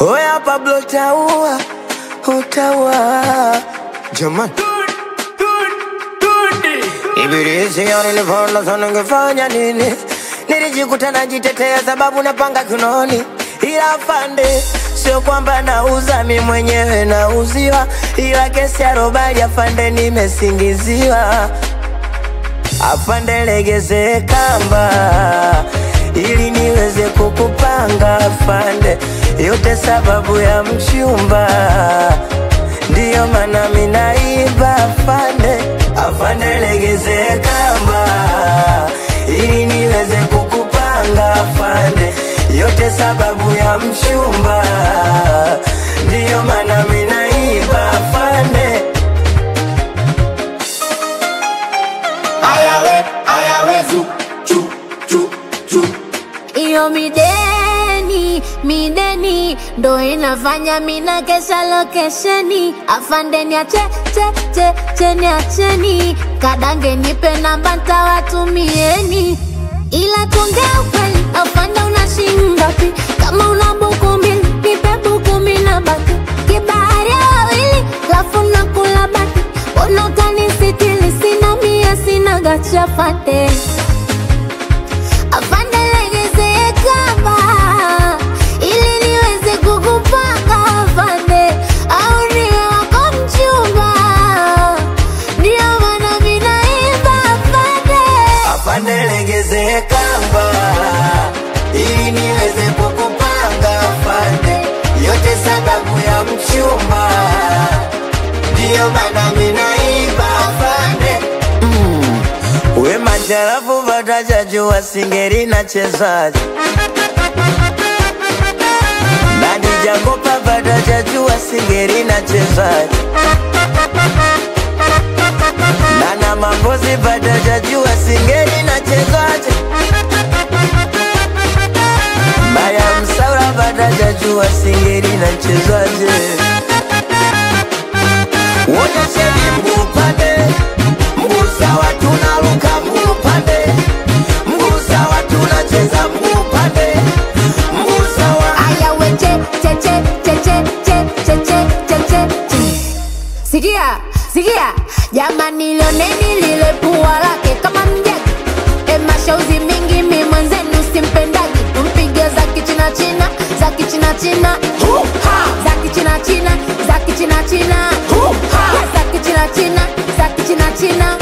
Oya Pablo utaua, utaua jamani. Ibilisi nilipoona sana ningefanya nini? Nilijikuta najitetea sababu napanga kinoni. Ila afande, sio kwamba nauza mimi mwenyewe nauziwa, ila kesi ya robali afande nimesingiziwa. Afande legeze kamba ili niweze kukupanga afande, yote sababu ya mchumba, ndiyo maana mimi naiba afande. Afande legeze kamba ili niweze kukupanga afande, yote sababu ya mchumba, ndiyo maana mimi naiba afande. Ayawe zu chu chu chu. Iyo mideni ndo inafanya mina kesha lokesheni. Afande niacheni kadange nipe namba ntawatumieni. Ila tuongea ukweli, afande unashinda pi? Kama una buku mbili, nipe buku mina baki. Kibahari ya wawili, lafu nakula baki. Bona utanisitili, sina mia sina gacha fate. Afande legeze kamba ili niweze kukupanga afande, au niwe wako mchumba, ndiyo maana mimi naiba afande. Afande legeze kamba ili niweze kukupanga afande, yote sababu ya mchumba, ndiyo maana mimi naiba afande. We majarafu vatajajua singeri na chezaji, Nani Jakopa vatajajua singeri na chezaji, Nana Mambozi vatajajua singeri na chezaji, Maya Msaura vatajajua singeri na chezaji. Wonyesheni mguu pande, mguu sawa tunaruka mguu pande, mguu sawa tunacheza mguu pande, mguu sawa. Ayawe che. Sikia, jamani lioneni lile pua lake kama mjagi. Mashauzi mingi mi mwenzenu simpendagi. Mpige za kichina china, za kichina china, za kichina china, za kichina china, za kichina china, za kichina china.